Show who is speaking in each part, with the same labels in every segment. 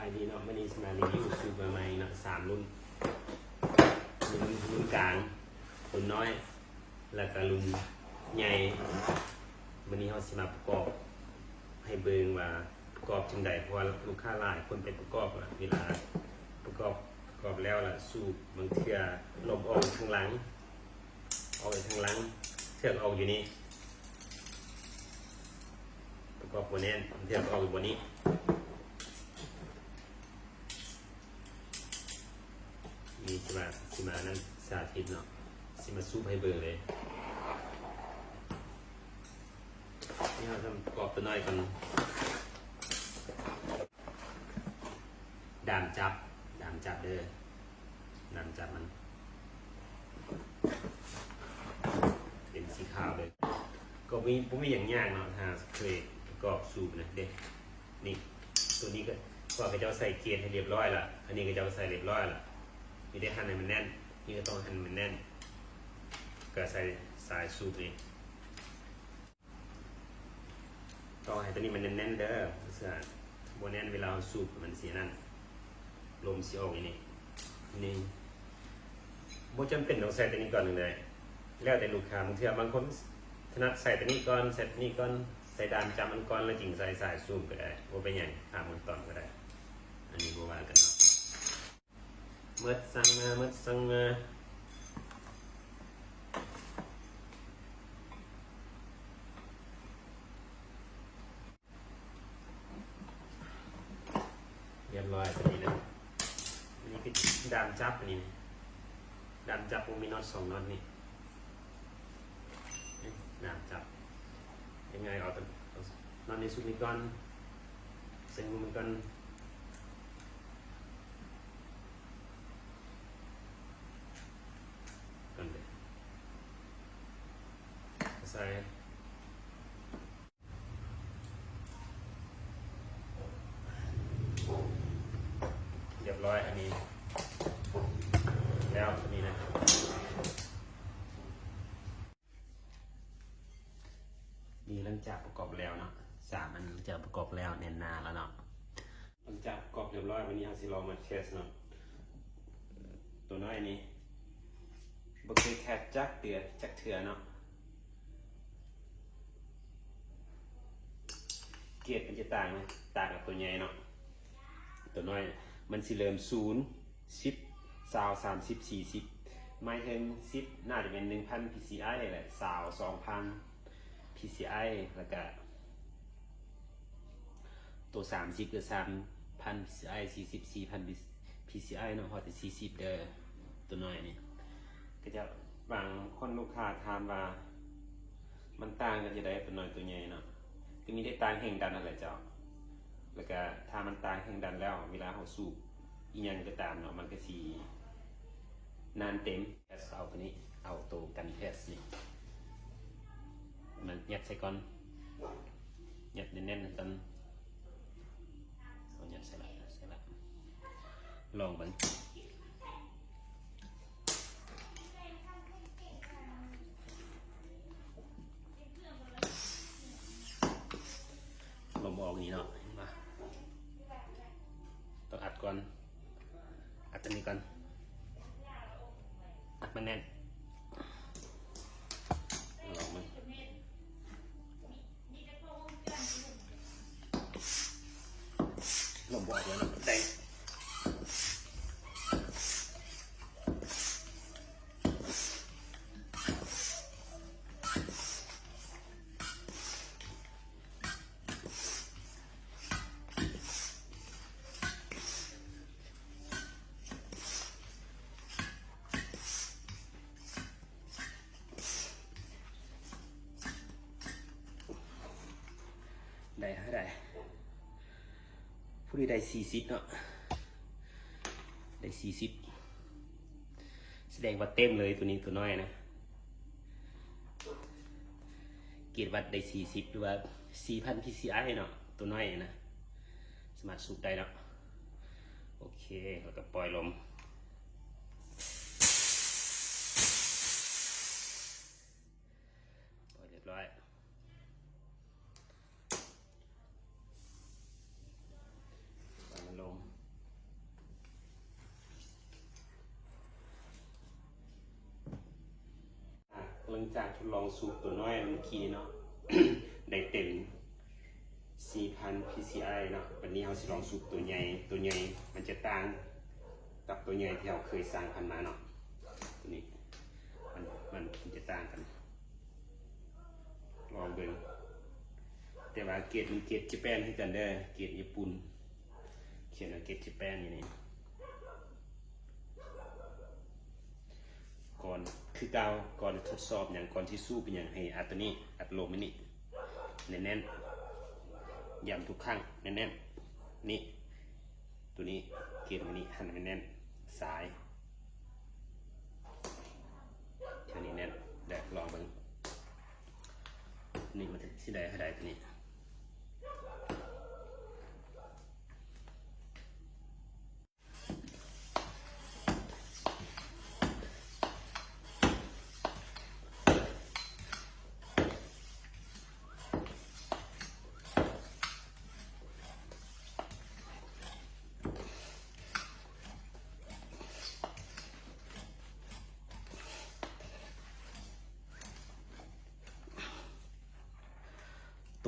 Speaker 1: ายดีเนาะวันนี้สมารีวิวสูบใหม่ๆเนาะ3 รุ่นรุ่นกลางรุ่นน้อยแล้วก็รุ่นใหญ่วันนี้เราสิมาประกอบให้เบิ่งว่าประกอบจังใดเพราะว่าลูกค้าหลายคนไปประกอบเวลาประกอบแล้วล่ะสูบบางเทื่อลมออกทางหลังออกไปทางหลังเทือกออกอยู่นี่ประกอบบนแน่นเทือกออกอยู่บนนี้มีสิมานั้นสาธิตเนาะสิมาสูบให้เบิ่งเลยนี่เราทำประกอบตัวน้อยก่อนดามจับเด้อดามจับมันเป็นสีขาวเลยก็มีอย่างยากเนาะถ้าเคยประกอบสูบนะเด็กนี่ตัวนี้ก็เจ้าใส่เกียร์ให้เรียบร้อยละอันนี้ก็เจ้าใส่เรียบร้อยละมีได้หั่นให้มันแน่นนี่ก็ต้องหั่นมันแน่นก็ใส่สายสูบนี่ต้องให้ตัวนี้มันแน่นๆเด้อเสื้อโบแน่นเวลาสูบมันเสียนั่นลมเสียออกอย่างนี้นี่โบจำเป็นต้องใส่ตัวนี้ก่อนเลยแล้วแต่ลูกค้าบางคนถนัดใส่ตัวนี้ก่อนใส่ตัวนี้ก่อนใส่ดามจับมันก่อนแล้วจึงใส่สายสูบก็ได้โบไปอย่างข้ามมันตอนก็ได้อันนี้โบว่ากันเนาะเมื่อสั่งมาเรียบร้อยตัวนี้นะอันนี้คือดามจับอันนี้ดามจับมีน็อต2 น็อตนี่ดามจับยังไงเอาน็อตในสุดนี้ก่อนเส้นมันก่อนเลยใส่เรียบร้อยอันนี้แล้วอันนี้นะนี่หลังจากประกอบแล้วเนาะมันจะประกอบแล้วแน่นหนาแล้วเนาะหลังจากประกอบเรียบร้อยวันนี้เราสิลองมาเทสเนาะตัวน้อยนี้บ่เคยแคปจักเถื่อเนาะเกรดมันจะต่างกับตัวใหญ่เนาะตัวน้อยมันสิเริ่ม0 10 20 30 40หมายถึง10น่าจะเป็น 1,000 PCI แหละ20 2,000 PCI แล้วก็ตัว30ก็ 3,000 PCI 40 4,000 PCI เนาะพอแต่40เด้อตัวน้อยนี่ก็จะบางคนลูกค้าถามว่ามันต่างกันจะได้ตัวน้อยตัวใหญ่เนาะก็มีได้ต่างแห่งดันอะไรเจ้าแล้วก็ถ้ามันต่างแห่งดันแล้วเวลาเราสูบอีหยังก็ตามเนาะมันก็สินานเต็มเอาตัวนี้เอาตัวกันเทสนี่มันยัดใส่ก่อนยัดแน่นๆกันเอายัดใส่ละลองมันลมออกนี่เนาะมาต้องอัดก่อนอัดตัวนี้ก่อนอัดมันแน่นลองมันลมออกแล้วนะแดงได้ผู้ที่ได้40เนาะได้40แสดงว่าเต็มเลยตัวนี้ตัวน้อยนะเกียรติวัดได้40หรือว่า 4,000 PCI เนาะตัวน้อยนะสามารถสูบได้เนาะโอเคแล้วก็ปล่อยลมปล่อยเรียบร้อย ลง การทดลองสูบตัวน้อยเมื่อกี้เนาะ ได้เต็ม 4,000 PCI เนาะวันนี้เราสิลองสูบตัวใหญ่มันจะต่างกับตัวใหญ่ที่เราเคยสร้างพันมาเนาะตัวนี้มันจะต่างกันลองเบิ่งแต่ว่าเกรดมันเกรดญี่ปุ่นให้กันเด้อเกรดญี่ปุ่นเขียนว่าเกรดญี่ปุ่นอยู่นี่ก่อนคือเก่าก่อนทดสอบอย่างก่อนที่สู้เป็นอย่างให้อัดตัวนี้อัดลมนี่แน่นๆย้ำทุกครั้งแน่นๆนี่ตัวนี้เกรดมันนี่หันไปแน่นซ้ายเท่านี้แน่นเดี๋ยวลองเบิ่งนี่มันจะที่ใดให้ได้ตัวนี้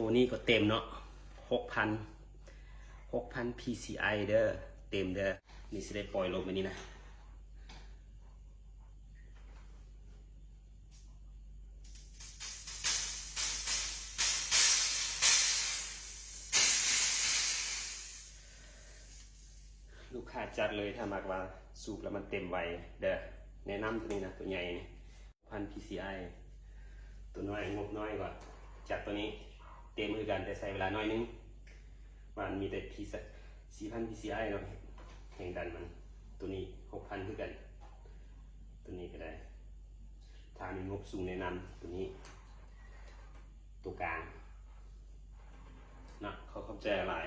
Speaker 1: ตัวนี้ก็เต็มเนาะ6,000 PCI เด้อเต็มเด้อนี่สิได้ปล่อยลงไปนี่นะลูกค้าจัดเลยถ้ามากว่าสูบแล้วมันเต็มไวเด้อแนะนำตัวนี้นะตัวใหญ่1,000 PCI ตัวน้อยงบน้อยกว่าจัดตัวนี้เต็มมือกันแต่ใส่เวลาน้อยนึงมันมีแต่ 4,000 PCI เนาะแข่งกันมันตัวนี้ 6,000 คือกันตัวนี้ก็ได้ถ้ามีงบสูงแนะนำตัวนี้ตัวกลางนะเขาเข้าใจหลาย